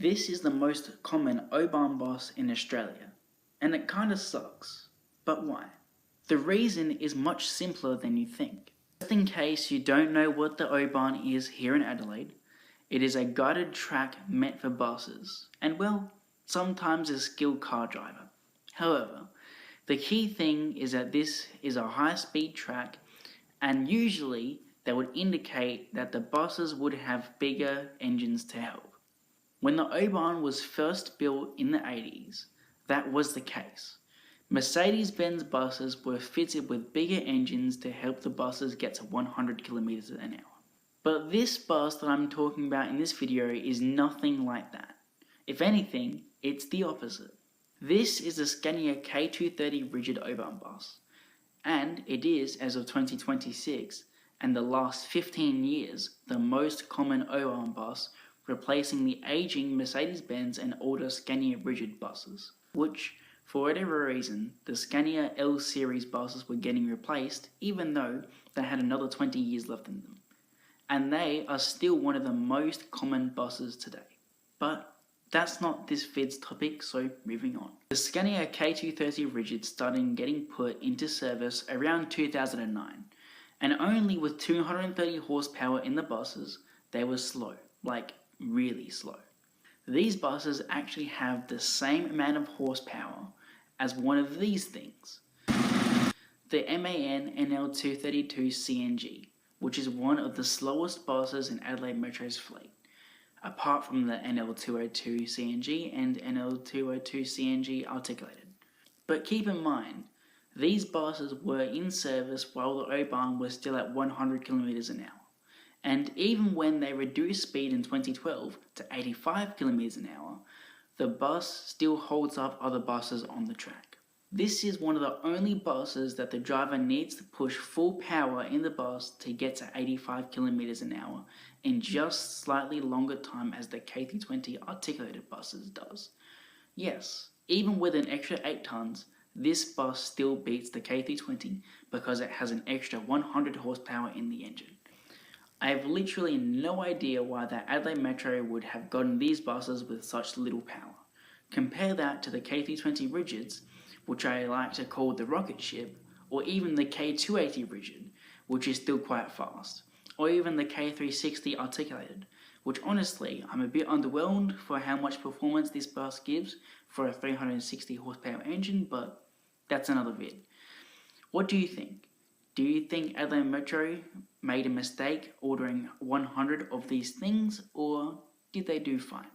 This is the most common O-Bahn bus in Australia, and it kinda sucks. But why? The reason is much simpler than you think. Just in case you don't know what the O-Bahn is here in Adelaide, it is a guided track meant for buses, and well, sometimes a skilled car driver. However, the key thing is that this is a high-speed track, and usually that would indicate that the buses would have bigger engines to help. When the O-Bahn was first built in the 80s, that was the case. Mercedes-Benz buses were fitted with bigger engines to help the buses get to 100 kilometers an hour. But this bus that I'm talking about in this video is nothing like that. If anything, it's the opposite. This is the Scania K230 rigid O-Bahn bus, and it is, as of 2026, and the last 15 years, the most common O-Bahn bus, replacing the aging Mercedes-Benz and older Scania rigid buses, which, for whatever reason, the Scania L series buses were getting replaced even though they had another 20 years left in them. And they are still one of the most common buses today. But that's not this vid's topic, so moving on. The Scania K230 rigid started getting put into service around 2009, and only with 230 horsepower in the buses, they were slow, like really slow. These buses actually have the same amount of horsepower as one of these things, the MAN NL232 CNG, which is one of the slowest buses in Adelaide Metro's fleet, apart from the NL202 CNG and NL202 CNG articulated. But keep in mind, these buses were in service while the O-Bahn was still at 100 kilometers an hour. And even when they reduced speed in 2012 to 85 kilometers an hour, the bus still holds up other buses on the track. This is one of the only buses that the driver needs to push full power in the bus to get to 85 kilometers an hour in just slightly longer time as the K320 articulated buses does. Yes, even with an extra 8 tons, this bus still beats the K320 because it has an extra 100 horsepower in the engine. I have literally no idea why the Adelaide Metro would have gotten these buses with such little power. Compare that to the K320 rigids, which I like to call the rocket ship, or even the K280 rigid, which is still quite fast, or even the K360 articulated, which honestly I'm a bit underwhelmed for how much performance this bus gives for a 360 horsepower engine, but that's another vid. What do you think? Do you think Adelaide Metro made a mistake ordering 100 of these things, or did they do fine?